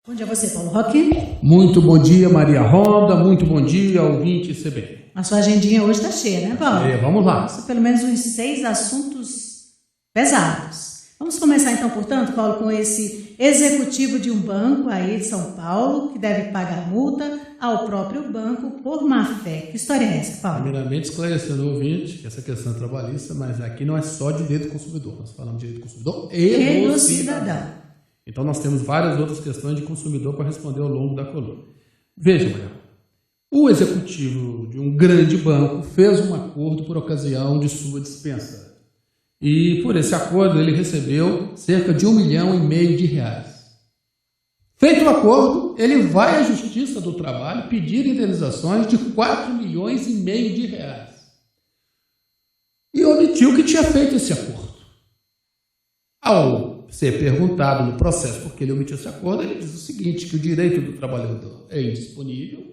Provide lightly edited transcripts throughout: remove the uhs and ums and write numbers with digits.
Bom dia a você, Paulo Roque. Muito bom dia, Maria Ronda. Muito bom dia, ouvinte CBN. A sua agendinha hoje está cheia, né, Paulo? Vamos lá. Pelo menos uns 6 assuntos pesados. Vamos começar então, portanto, Paulo, com esse executivo de um banco aí de São Paulo que deve pagar multa ao próprio banco por má-fé. Que história é essa, Paulo? Primeiramente, esclarecendo o ouvinte que essa questão é trabalhista, mas aqui não é só direito do consumidor. Nós falamos de direito do consumidor e do cidadão. Então, nós temos várias outras questões de consumidor para responder ao longo da coluna. Veja, Maria, o executivo de um grande banco fez um acordo por ocasião de sua dispensa. E, por esse acordo, ele recebeu cerca de R$1,5 milhão. Feito o acordo, ele vai à Justiça do Trabalho pedir indenizações de R$4,5 milhões. E omitiu que tinha feito esse acordo. Ao ser perguntado no processo por que ele omitiu esse acordo, ele diz o seguinte, que o direito do trabalhador é indisponível,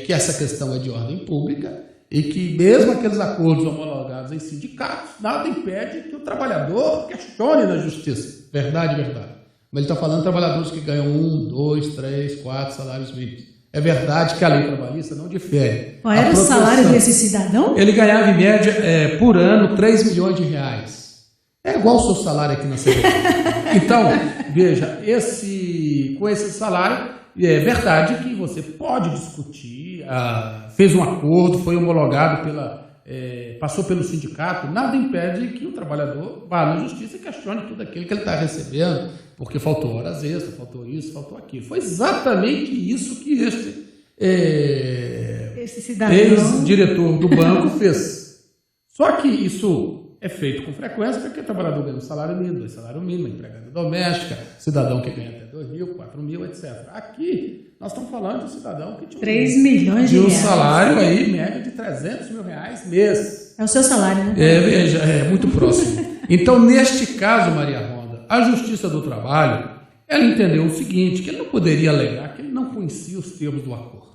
que essa questão é de ordem pública e que mesmo aqueles acordos homologados em sindicatos, nada impede que o trabalhador questione na justiça. Verdade, verdade. Mas ele está falando de trabalhadores que ganham 1, 2, 3, 4 salários mínimos. É verdade que a lei trabalhista não difere. Qual era o salário desse cidadão? Ele ganhava em média por ano R$3 milhões. É igual o seu salário aqui na CBN. Então, veja, com esse salário, é verdade que você pode discutir, fez um acordo, foi homologado passou pelo sindicato, nada impede que o trabalhador vá na justiça e questione tudo aquilo que ele está recebendo, porque faltou horas extras, faltou isso, faltou aquilo. Foi exatamente isso que esse cidadão, ex-diretor do banco fez. Só que isso é feito com frequência porque o trabalhador ganha um salário mínimo, 2 salários mínimos, empregada doméstica, cidadão que ganha até 2 mil, 4 mil, etc. Aqui, nós estamos falando de um cidadão que tinha 3 milhões de reais. Salário aí, média de R$300 mil mês. É o seu salário, né? Veja, é muito próximo. Então, neste caso, Maria Ronda, a Justiça do Trabalho, ela entendeu o seguinte, que ele não poderia alegar que ele não conhecia os termos do acordo.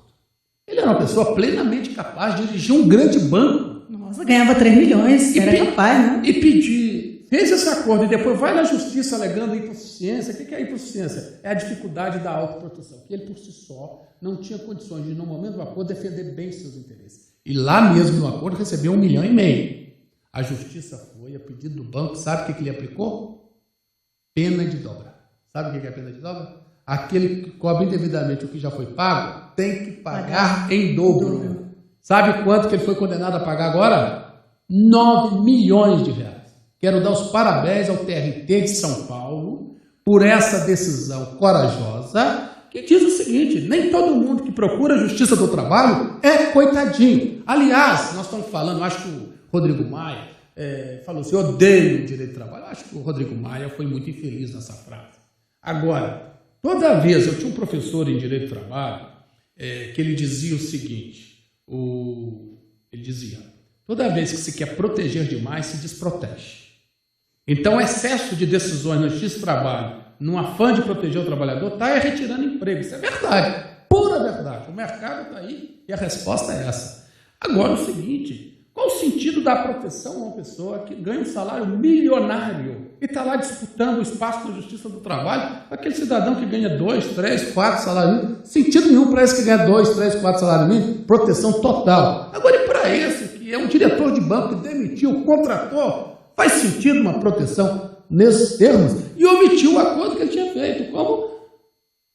Ele era uma pessoa plenamente capaz de dirigir um grande banco. Nossa, ganhava 3 milhões, era capaz, né? E fez esse acordo e depois vai na justiça alegando hipossuficiência. O que é hipossuficiência? É a dificuldade da autoproteção, que ele por si só não tinha condições de, no momento do acordo, defender bem seus interesses. E lá mesmo no acordo recebeu R$1,5 milhão. A justiça foi, a pedido do banco, sabe o que ele aplicou? Pena de dobra. Sabe o que é pena de dobra? Aquele que cobra indevidamente o que já foi pago, tem que pagar em dobro. Sabe quanto que ele foi condenado a pagar agora? R$9 milhões. Quero dar os parabéns ao TRT de São Paulo por essa decisão corajosa, que diz o seguinte, nem todo mundo que procura a Justiça do Trabalho é coitadinho. Aliás, nós estamos falando, acho que o Rodrigo Maia falou assim, odeio o direito do trabalho. Acho que o Rodrigo Maia foi muito infeliz nessa frase. Agora, toda vez, eu tinha um professor em direito do trabalho que ele dizia o seguinte, ele dizia, toda vez que se quer proteger demais, se desprotege. Então, o excesso de decisões na Justiça do Trabalho, num afã de proteger o trabalhador, está retirando emprego. Isso é verdade, pura verdade. O mercado está aí e a resposta é essa. Agora, o seguinte, qual o sentido da proteção a uma pessoa que ganha um salário milionário e está lá disputando o espaço da Justiça do Trabalho com aquele cidadão que ganha 2, 3, 4 salários mínimos? Sentido nenhum para esse que ganha 2, 3, 4 salários mínimos, proteção total. Agora, e para esse que é um diretor de banco que demitiu, contratou, faz sentido uma proteção nesses termos e omitiu o acordo que ele tinha feito, como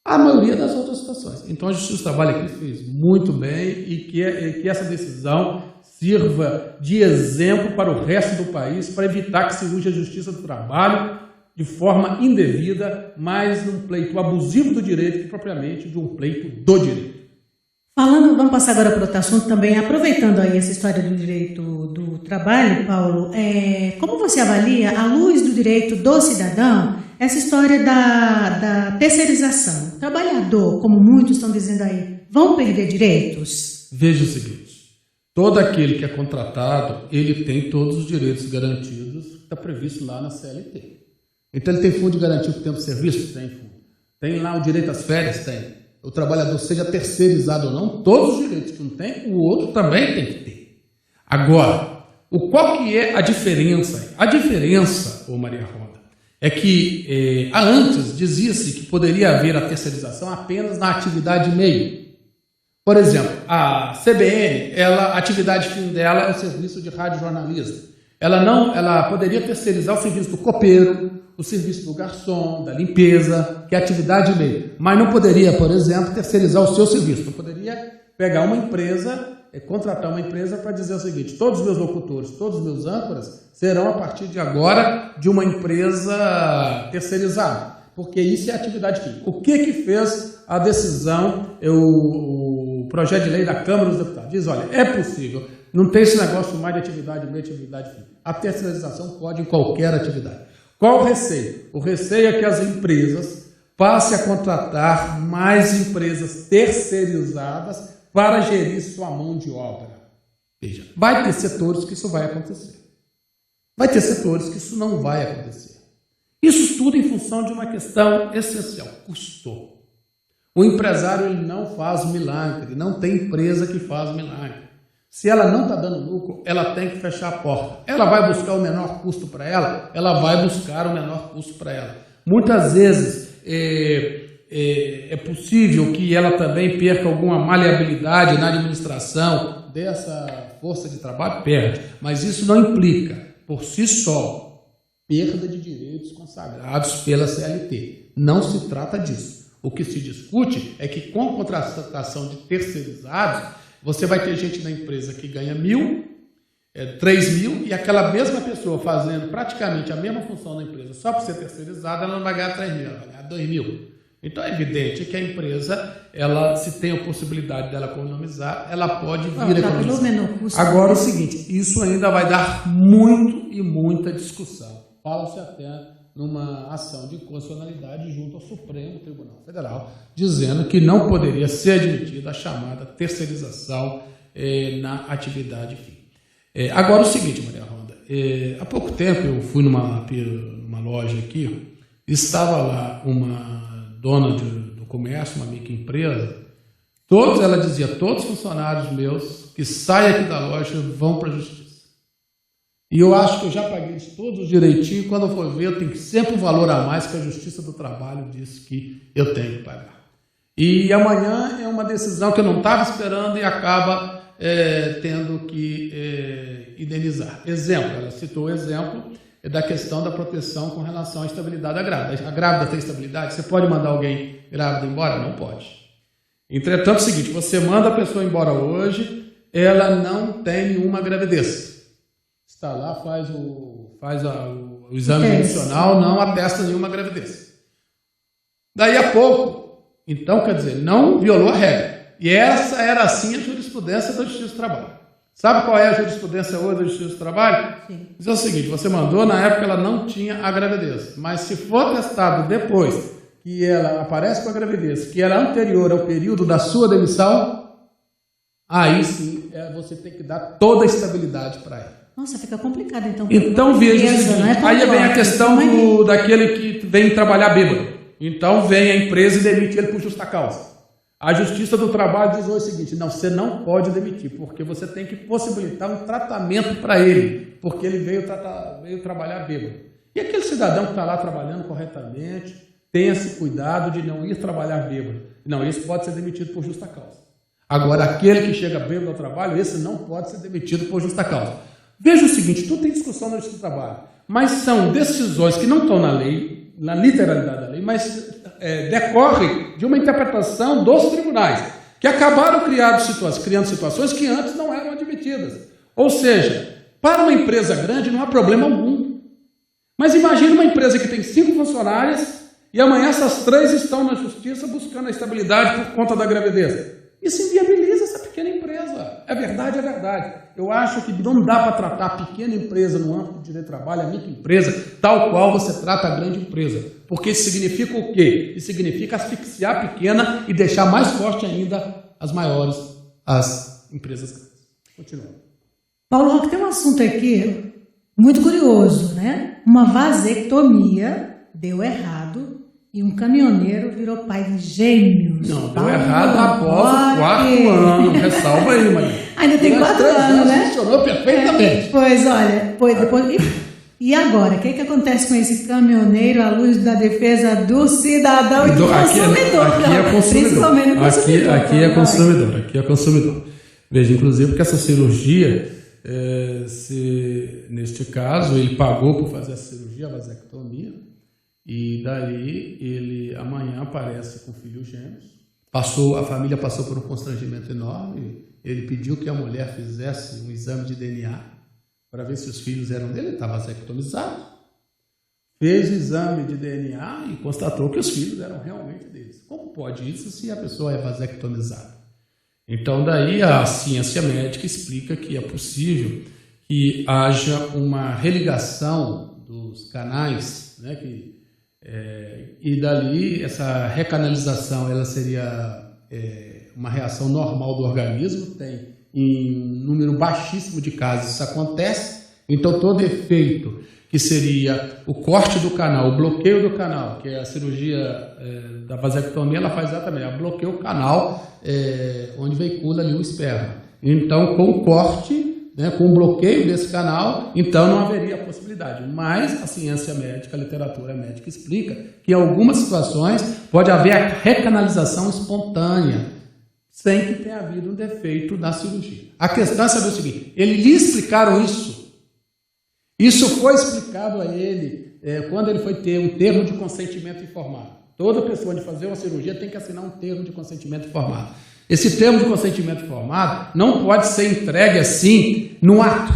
a maioria das outras situações. Então, a Justiça do Trabalho aqui fez muito bem e que essa decisão sirva de exemplo para o resto do país, para evitar que se use a Justiça do Trabalho de forma indevida, mais num pleito abusivo do direito que propriamente de um pleito do direito. Vamos passar agora para outro assunto também, aproveitando aí essa história do direito do trabalho, Paulo, como você avalia, à luz do direito do cidadão, essa história da terceirização? O trabalhador, como muitos estão dizendo aí, vão perder direitos? Veja o seguinte, todo aquele que é contratado, ele tem todos os direitos garantidos que está previsto lá na CLT. Então ele tem fundo de garantia por tempo de serviço? Tem fundo. Tem lá o direito às férias? Tem. O trabalhador seja terceirizado ou não, todos os direitos que um tem, o outro também tem que ter. Agora, qual que é a diferença? A diferença, Maria Ronda, é que antes dizia-se que poderia haver a terceirização apenas na atividade meio. Por exemplo, a CBN, a atividade fim dela é o serviço de radiojornalismo. Ela poderia terceirizar o serviço do copeiro, o serviço do garçom, da limpeza, que é a atividade meio. Mas não poderia, por exemplo, terceirizar o seu serviço. Não poderia pegar uma empresa, contratar uma empresa para dizer o seguinte: todos os meus locutores, todos os meus âncoras serão, a partir de agora, de uma empresa terceirizada. Porque isso é atividade fim. O que fez a decisão, o projeto de lei da Câmara dos Deputados? Diz, olha, é possível, não tem esse negócio mais de atividade meio, atividade fim. A terceirização pode em qualquer atividade. Qual o receio? O receio é que as empresas passem a contratar mais empresas terceirizadas para gerir sua mão de obra. Veja, vai ter setores que isso vai acontecer. Vai ter setores que isso não vai acontecer. Isso tudo em função de uma questão essencial: custo. O empresário ele não faz milagre, não tem empresa que faz milagre. Se ela não está dando lucro, ela tem que fechar a porta. Ela vai buscar o menor custo para ela vai buscar o menor custo para ela. Muitas vezes é possível que ela também perca alguma maleabilidade na administração dessa força de trabalho, perde. Mas isso não implica, por si só, perda de direitos consagrados pela CLT. Não se trata disso. O que se discute é que com a contratação de terceirizados, você vai ter gente na empresa que ganha 1.000, 3.000, e aquela mesma pessoa fazendo praticamente a mesma função na empresa, só por ser terceirizada, ela não vai ganhar 3.000, ela vai ganhar 2.000. Então é evidente que a empresa, se tem a possibilidade dela economizar, ela pode vir economizar. Agora o seguinte, isso ainda vai dar muito e muita discussão. Fala-se até numa ação de inconstitucionalidade junto ao Supremo Tribunal Federal, dizendo que não poderia ser admitida a chamada terceirização na atividade fim. Agora o seguinte, Maria Ronda, há pouco tempo eu fui numa loja aqui, estava lá uma dona do comércio, uma microempresa, ela dizia, todos os funcionários meus que saem aqui da loja vão para a justiça. E eu acho que eu já paguei isso todos direitinho, quando eu for ver, eu tenho sempre um valor a mais que a Justiça do Trabalho disse que eu tenho que pagar. E amanhã é uma decisão que eu não estava esperando e acaba tendo que indenizar. Exemplo, ela citou o exemplo da questão da proteção com relação à estabilidade da grávida. A grávida tem estabilidade? Você pode mandar alguém grávida embora? Não pode. Entretanto, é o seguinte, você manda a pessoa embora hoje, ela não tem nenhuma gravidez. Está lá, faz o exame judicial, não atesta nenhuma gravidez. Daí a pouco, então, quer dizer, não violou a regra. E essa era, assim, a jurisprudência da Justiça do Trabalho. Sabe qual é a jurisprudência hoje da Justiça do Trabalho? Sim. Diz o seguinte, você mandou, na época ela não tinha a gravidez, mas se for testado depois que ela aparece com a gravidez, que era anterior ao período da sua demissão, aí sim você tem que dar toda a estabilidade para ela. Nossa, fica complicado então. Então veja o seguinte, aí vem a questão daquele que vem trabalhar bêbado. Então vem a empresa e demite ele por justa causa. A Justiça do Trabalho diz hoje o seguinte, não, você não pode demitir, porque você tem que possibilitar um tratamento para ele, porque ele veio trabalhar bêbado. E aquele cidadão que está lá trabalhando corretamente, tenha esse cuidado de não ir trabalhar bêbado. Não, esse pode ser demitido por justa causa. Agora, aquele que chega bêbado ao trabalho, esse não pode ser demitido por justa causa. Veja o seguinte, tudo tem discussão na Justiça do Trabalho, mas são decisões que não estão na lei, na literalidade da lei, mas decorrem de uma interpretação dos tribunais, que acabaram criando situações que antes não eram admitidas. Ou seja, para uma empresa grande não há problema algum. Mas imagine uma empresa que tem 5 funcionários e amanhã essas 3 estão na justiça buscando a estabilidade por conta da gravidez. Isso inviabiliza essa pequena empresa. É verdade, é verdade. Eu acho que não dá para tratar a pequena empresa no âmbito do direito do trabalho, a microempresa, tal qual você trata a grande empresa. Porque isso significa o quê? Isso significa asfixiar a pequena e deixar mais forte ainda as maiores, as empresas grandes. Continuando. Paulo Roque, tem um assunto aqui muito curioso, né? Uma vasectomia deu errado e um caminhoneiro virou pai de gêmeos. Não, deu errado após o 4º ano. Ressalva aí, Maria. Ainda tem 4 anos, né? Funcionou perfeitamente. Pois, olha, depois... E agora, o que acontece com esse caminhoneiro à luz da defesa do cidadão e do consumidor? Aqui é consumidor. Principalmente do consumidor. Aqui é consumidor. Veja, inclusive, porque essa cirurgia, neste caso, ele pagou por fazer a cirurgia, a vasectomia, e daí ele amanhã aparece com filhos gêmeos. A família passou por um constrangimento enorme. Ele pediu que a mulher fizesse um exame de DNA para ver se os filhos eram dele. Ele estava vasectomizado. Fez o exame de DNA e constatou que os filhos eram realmente deles. Como pode isso se a pessoa é vasectomizada? Então, daí a ciência médica explica que é possível que haja uma religação dos canais, né, e dali essa recanalização ela seria uma reação normal do organismo, tem em um número baixíssimo de casos isso acontece. Então todo efeito que seria o corte do canal, o bloqueio do canal, que é a cirurgia da vasectomia, ela faz exatamente, ela bloqueia o canal onde veicula ali o esperma. Então com o corte, né, com o bloqueio desse canal, então não haveria possibilidade. Mas a ciência médica, a literatura médica explica que em algumas situações pode haver a recanalização espontânea, sem que tenha havido um defeito na cirurgia. A questão é saber o seguinte, eles lhe explicaram isso. Isso foi explicado a ele quando ele foi ter um termo de consentimento informado. Toda pessoa de fazer uma cirurgia tem que assinar um termo de consentimento informado. Esse termo de consentimento informado não pode ser entregue assim no ato,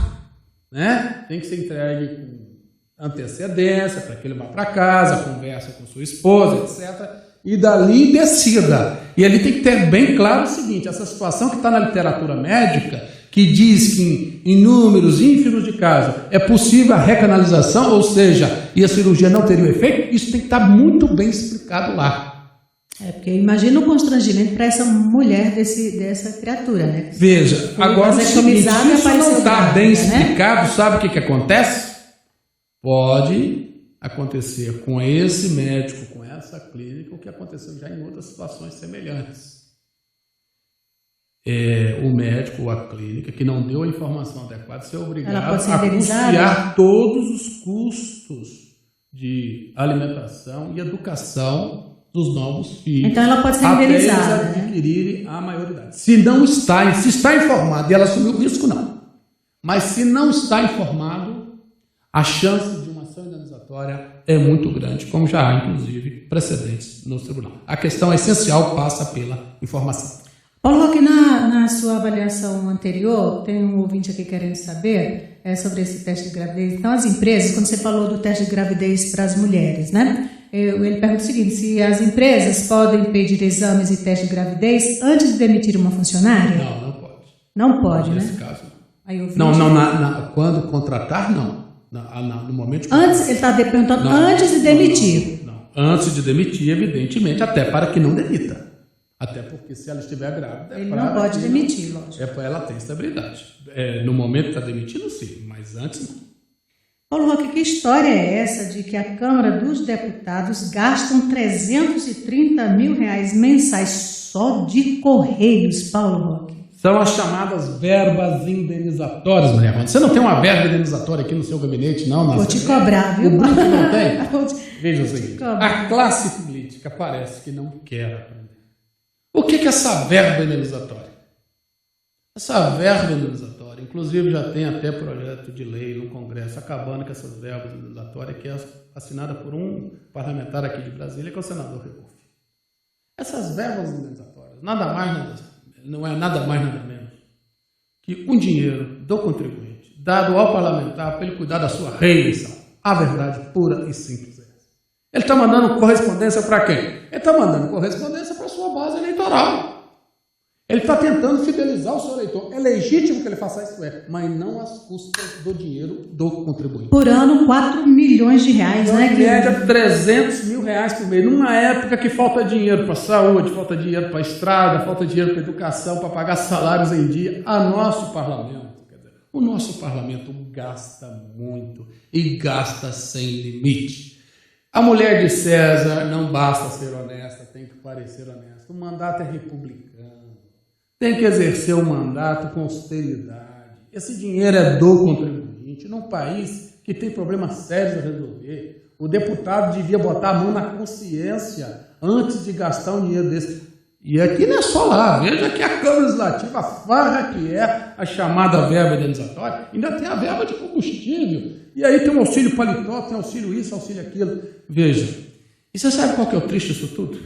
né? Tem que ser entregue com antecedência para que ele vá para casa, conversa com sua esposa, etc. E dali decida. E ali tem que ter bem claro o seguinte, essa situação que está na literatura médica, que diz que em números ínfimos de casos é possível a recanalização, ou seja, e a cirurgia não teria o efeito, isso tem que estar muito bem explicado lá. Porque imagina o constrangimento para essa mulher dessa criatura, né? Veja, agora o seguinte, se isso não está bem explicado, sabe o que acontece? Pode acontecer com esse médico, com essa clínica, o que aconteceu já em outras situações semelhantes. O médico ou a clínica que não deu a informação adequada ser obrigado a custear todos os custos de alimentação e educação dos novos filhos. Então ela pode ser indenizada, até eles adquirirem a maioridade. Se está informado e ela assumiu o risco, não. Mas se não está informado, a chance de uma ação indenizatória é muito grande, como já há, inclusive, precedentes no tribunal. A questão essencial passa pela informação. Paulo Roque, na sua avaliação anterior, tem um ouvinte aqui querendo saber sobre esse teste de gravidez. Então, as empresas, quando você falou do teste de gravidez para as mulheres, né? Ele pergunta o seguinte, se as empresas podem pedir exames e teste de gravidez antes de demitir uma funcionária? Não, não pode. Não pode, né? Nesse caso, não. Aí Quando contratar, não. No momento que antes, ele está perguntando antes de demitir. Não. Antes de demitir, evidentemente, até para que não demita. Até porque se ela estiver grávida... Ele não pode demitir, lógico. Ela tem estabilidade. No momento que está demitindo, sim, mas antes não. Paulo Roque, que história é essa de que a Câmara dos Deputados gastam R$330 mil mensais só de Correios, Paulo Roque? São as chamadas verbas indenizatórias, Maria Rona. Você não tem uma verba indenizatória aqui no seu gabinete, não? Vou te cobrar, viu? O Bruto não tem? Veja o seguinte, a classe política parece que não quer aprender. O que é essa verba indenizatória? Essa verba indenizatória, inclusive já tem até projeto de lei no Congresso acabando com essas verbas indenizatórias, que é assinada por um parlamentar aqui de Brasília, que é o senador Recuff. Essas verbas indenizatórias, não é nada mais, nada menos que um dinheiro do contribuinte dado ao parlamentar para ele cuidar da sua reeleição. A verdade pura e simples é essa. Ele está mandando correspondência para quem? Ele está mandando correspondência para a sua base eleitoral. Ele está tentando fidelizar o seu eleitor. É legítimo que ele faça isso, mas não às custas do dinheiro do contribuinte. Por ano, R$4 milhões, né? Em média, R$300 mil por mês. Numa época que falta dinheiro para saúde, falta dinheiro para estrada, falta dinheiro para educação, para pagar salários em dia. O nosso parlamento gasta muito e gasta sem limite. A mulher de César não basta ser honesta, tem que parecer honesta. O mandato é republicano. Tem que exercer o mandato com austeridade. Esse dinheiro é do contribuinte. Num país que tem problemas sérios a resolver. O deputado devia botar a mão na consciência antes de gastar um dinheiro desse. E aqui não é só lá, veja que a Câmara Legislativa, a farra que é a chamada verba indenizatória, ainda tem a verba de combustível. E aí tem o auxílio paletó, tem auxílio isso, auxílio aquilo. Veja, e você sabe qual que é o triste disso tudo?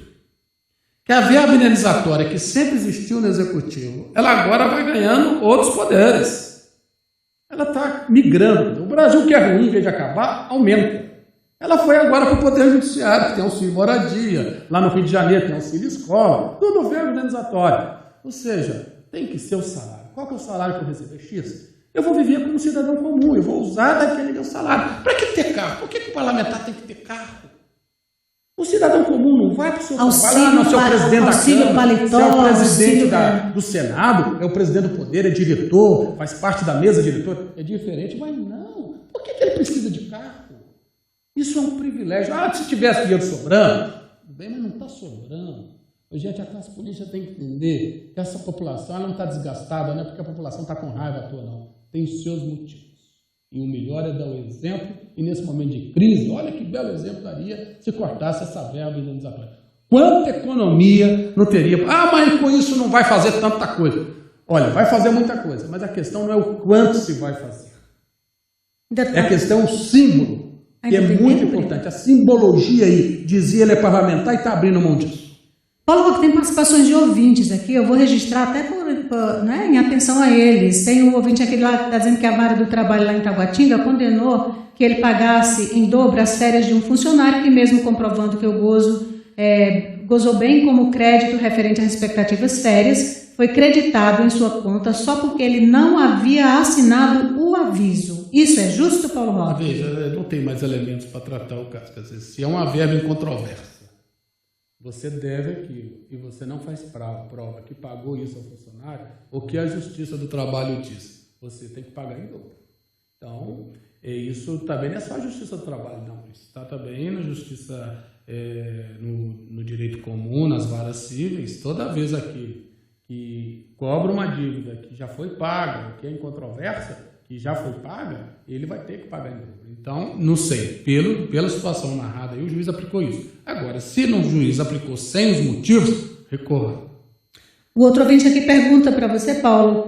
Que a verba indenizatória que sempre existiu no Executivo, ela agora vai ganhando outros poderes. Ela está migrando. O Brasil, que é ruim, em vez de acabar, aumenta. Ela foi agora para o Poder Judiciário, que tem auxílio moradia, lá no Rio de Janeiro tem auxílio escola, tudo verba indenizatória. Ou seja, tem que ser o salário. Qual que é o salário que eu receber? X? Eu vou viver como um cidadão comum, eu vou usar daquele meu salário. Para que ter carro? Por que o parlamentar tem que ter carro? O cidadão comum não vai para o seu trabalho, não, seu presidente da Câmara, você é o presidente do Senado, é o presidente do Poder, é diretor, faz parte da mesa diretora, é diferente, mas não. Por que ele precisa de carro? Isso é um privilégio. Se tivesse dinheiro sobrando, bem, mas não está sobrando. Gente, a classe política tem que entender que essa população ela não está desgastada, não é porque a população está com raiva à toa, não. Tem os seus motivos. E o melhor é dar o exemplo, e nesse momento de crise, olha que belo exemplo daria se cortasse essa verba indenizatória. Quanta economia não teria? Mas com isso não vai fazer tanta coisa. Olha, vai fazer muita coisa, mas a questão não é o quanto se vai fazer. É a questão, o símbolo. Que é muito importante. A simbologia aí, dizia ele é parlamentar e está abrindo mão disso. Paulo Roque, tem participações de ouvintes aqui, eu vou registrar até em atenção a eles. Tem um ouvinte aqui lá que está dizendo que a Vara do Trabalho lá em Taguatinga condenou que ele pagasse em dobro as férias de um funcionário que, mesmo comprovando que o gozou bem como crédito referente às expectativas férias, foi creditado em sua conta só porque ele não havia assinado o aviso. Isso é justo, Paulo Roque? Veja, não tem mais elementos para tratar o caso. Quer dizer, se é uma verba incontroversa, você deve aquilo e você não faz prova que pagou isso ao funcionário, o que a Justiça do Trabalho diz, você tem que pagar em dobro. Então, isso também não é só a Justiça do Trabalho, não. Isso está também na Justiça, no direito comum, nas varas cíveis. Toda vez aqui que cobra uma dívida que já foi paga, que é incontroversa, que já foi paga, ele vai ter que pagar em dobro. Então, não sei, pela situação narrada aí, o juiz aplicou isso. Agora, se o juiz aplicou sem os motivos, recorra. O outro ouvinte aqui pergunta para você, Paulo,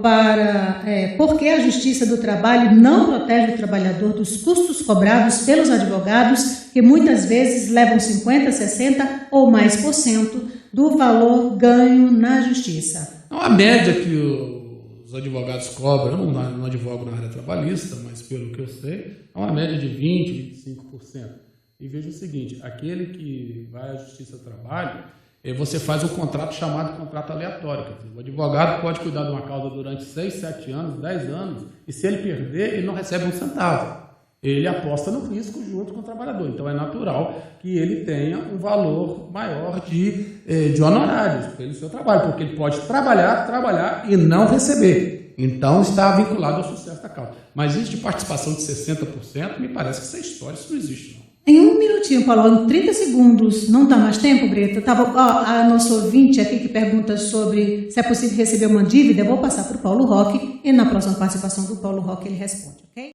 por que a Justiça do Trabalho não protege o trabalhador dos custos cobrados pelos advogados, que muitas vezes levam 50%, 60% ou mais por cento do valor ganho na Justiça? A média que os advogados cobram, eu não advogo na área trabalhista, mas pelo que eu sei, é uma média de 20%, 25%. E veja o seguinte, aquele que vai à Justiça do Trabalho, você faz um contrato chamado contrato aleatório. Quer dizer, o advogado pode cuidar de uma causa durante 6, 7 anos, 10 anos, e se ele perder, ele não recebe um centavo. Ele aposta no risco junto com o trabalhador. Então, é natural que ele tenha um valor maior de honorários pelo seu trabalho, porque ele pode trabalhar e não receber. Então, está vinculado ao sucesso da causa. Mas isso de participação de 60%, me parece que essa história isso não existe, não. Em um minutinho, Paulo, em 30 segundos, não dá mais tempo, Breta? A nossa ouvinte aqui que pergunta sobre se é possível receber uma dívida, eu vou passar para o Paulo Roque e na próxima participação do Paulo Roque ele responde, ok?